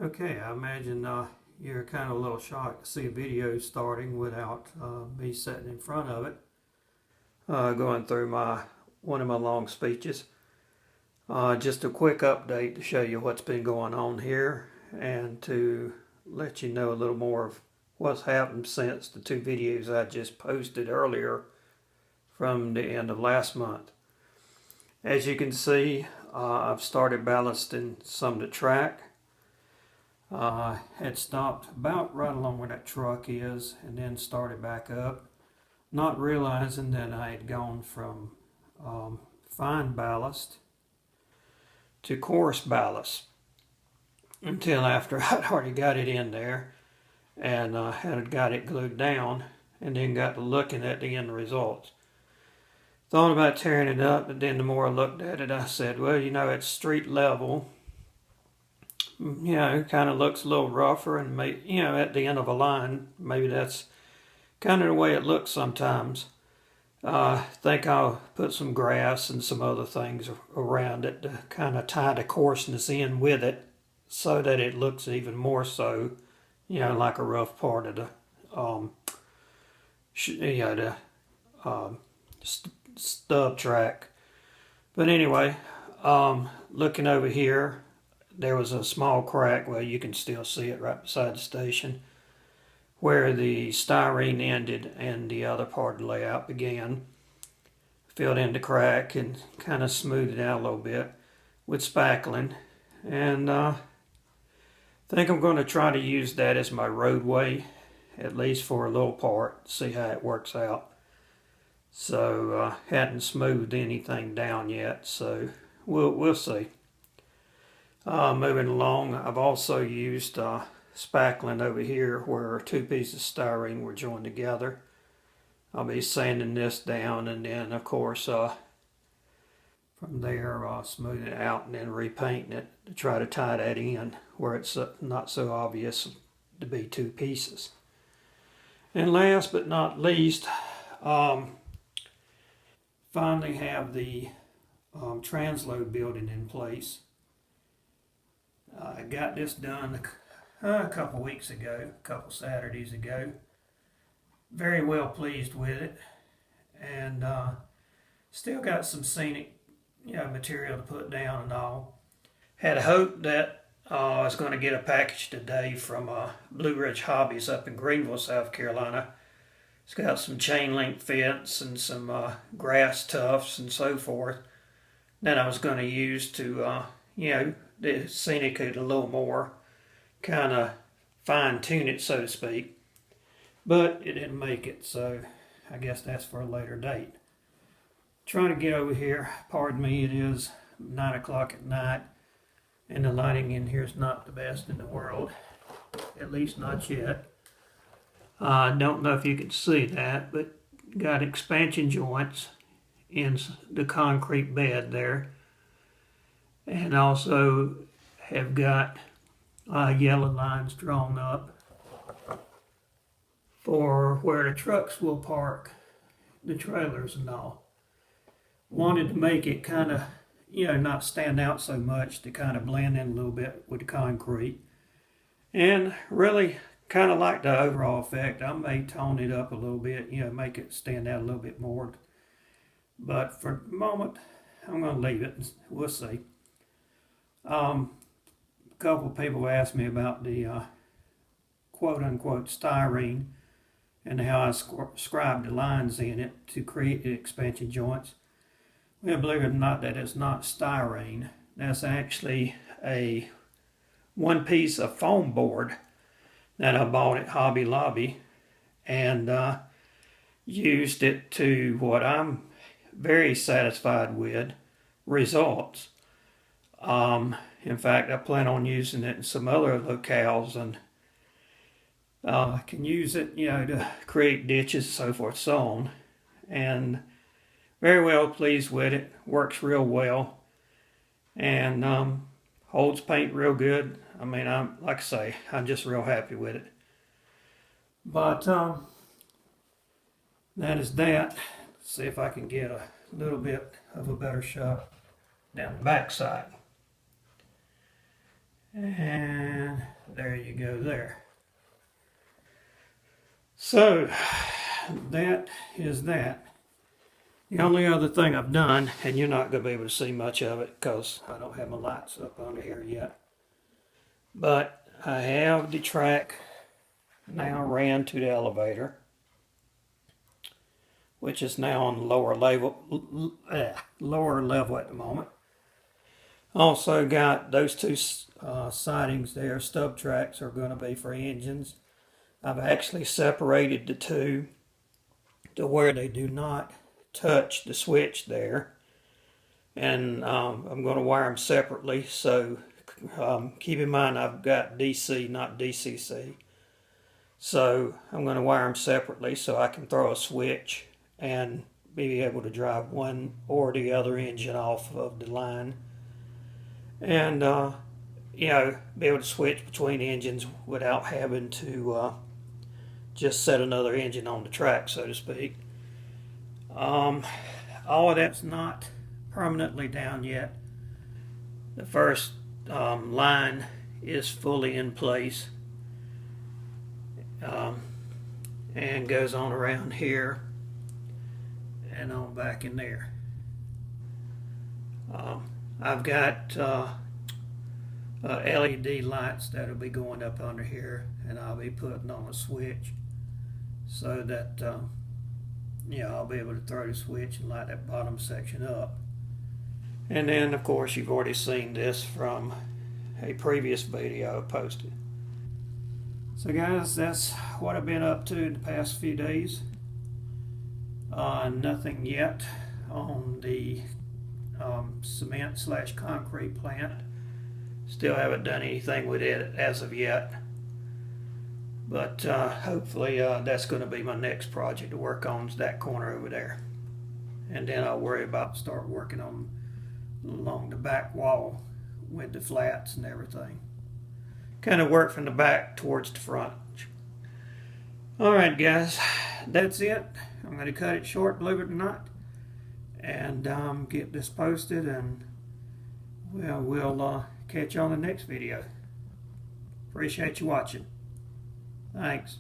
Okay, I imagine you're kind of a little shocked to see a video starting without me sitting in front of it, going through one of my long speeches. Just a quick update to show you what's been going on here and to let you know a little more of what's happened since the two videos I just posted earlier from the end of last month. As you can see, I've started ballasting some of the track. Had stopped about right along where that truck is and then started back up, not realizing that I had gone from fine ballast to coarse ballast until after I'd already got it in there and had got it glued down, and then got to looking at the end results. Thought about tearing it up, but then the more I looked at it, I said, well, at street level, it kind of looks a little rougher, and at the end of a line, maybe that's kind of the way it looks sometimes. I think I'll put some grass and some other things around it to kind of tie the coarseness in with it so that it looks even more so, like a rough part of the stub track. But anyway, looking over here, there was a small crack, well, you can still see it right beside the station, where the styrene ended and the other part of the layout began. Filled in the crack and kind of smoothed it out a little bit with spackling. And I think I'm going to try to use that as my roadway, at least for a little part, see how it works out. So hadn't smoothed anything down yet, so we'll see. Moving along, I've also used spackling over here where two pieces of styrene were joined together. I'll be sanding this down, and then of course from there smooth it out and then repainting it to try to tie that in where it's not so obvious to be two pieces. And last but not least, finally have the transload building in place. I got this done a couple weeks ago, a couple Saturdays ago. Very well pleased with it, and still got some scenic material to put down and all. Had hoped that I was going to get a package today from Blue Ridge Hobbies up in Greenville, South Carolina. It's got some chain link fence and some grass tufts and so forth that I was going to use to the scenic it a little more, kind of fine-tune it, so to speak. But it didn't make it, so I guess that's for a later date. Trying to get over here. Pardon me, it is 9 o'clock at night, and the lighting in here is not the best in the world, at least not yet. I don't know if you can see that, but got expansion joints in the concrete bed there. And also have got yellow lines drawn up for where the trucks will park, the trailers and all. Wanted to make it kind of, not stand out so much, to kind of blend in a little bit with the concrete. And really kind of like the overall effect. I may tone it up a little bit, make it stand out a little bit more. But for the moment, I'm going to leave it. We'll see. A couple of people asked me about the quote-unquote styrene and how I scribed the lines in it to create the expansion joints. Well, believe it or not, that is not styrene. That's actually one piece of foam board that I bought at Hobby Lobby and used it to what I'm very satisfied with results. In fact, I plan on using it in some other locales, and I can use it, to create ditches, so forth, so on. And very well pleased with it. Works real well, and holds paint real good. I mean, like I say, I'm just real happy with it. But that is that. Let's see if I can get a little bit of a better shot down the back side. And there you go there. So that is that. The only other thing I've done, and you're not going to be able to see much of it because I don't have my lights up under here yet, but I have the track now ran to the elevator, which is now on lower level at the moment. Also got those two sidings there, stub tracks are going to be for engines. I've actually separated the two to where they do not touch the switch there, and I'm going to wire them separately. So keep in mind I've got DC, not DCC, so I'm going to wire them separately so I can throw a switch and be able to drive one or the other engine off of the line, and you know, be able to switch between engines without having to just set another engine on the track, so to speak. All of that's not permanently down yet. The first line is fully in place, and goes on around here and on back in there. I've got LED lights that'll be going up under here, and I'll be putting on a switch so that you know, I'll be able to throw the switch and light that bottom section up. And then of course you've already seen this from a previous video I posted. So guys, that's what I've been up to the past few days. Nothing yet on the cement/concrete plant. Still haven't done anything with it as of yet, but hopefully that's going to be my next project to work on, is that corner over there, and then I'll worry about start working on along the back wall with the flats and everything. Kind of work from the back towards the front. Alright guys, that's it. I'm going to cut it short, believe it or not, and get this posted, and well, we'll catch you on the next video. Appreciate you watching. Thanks.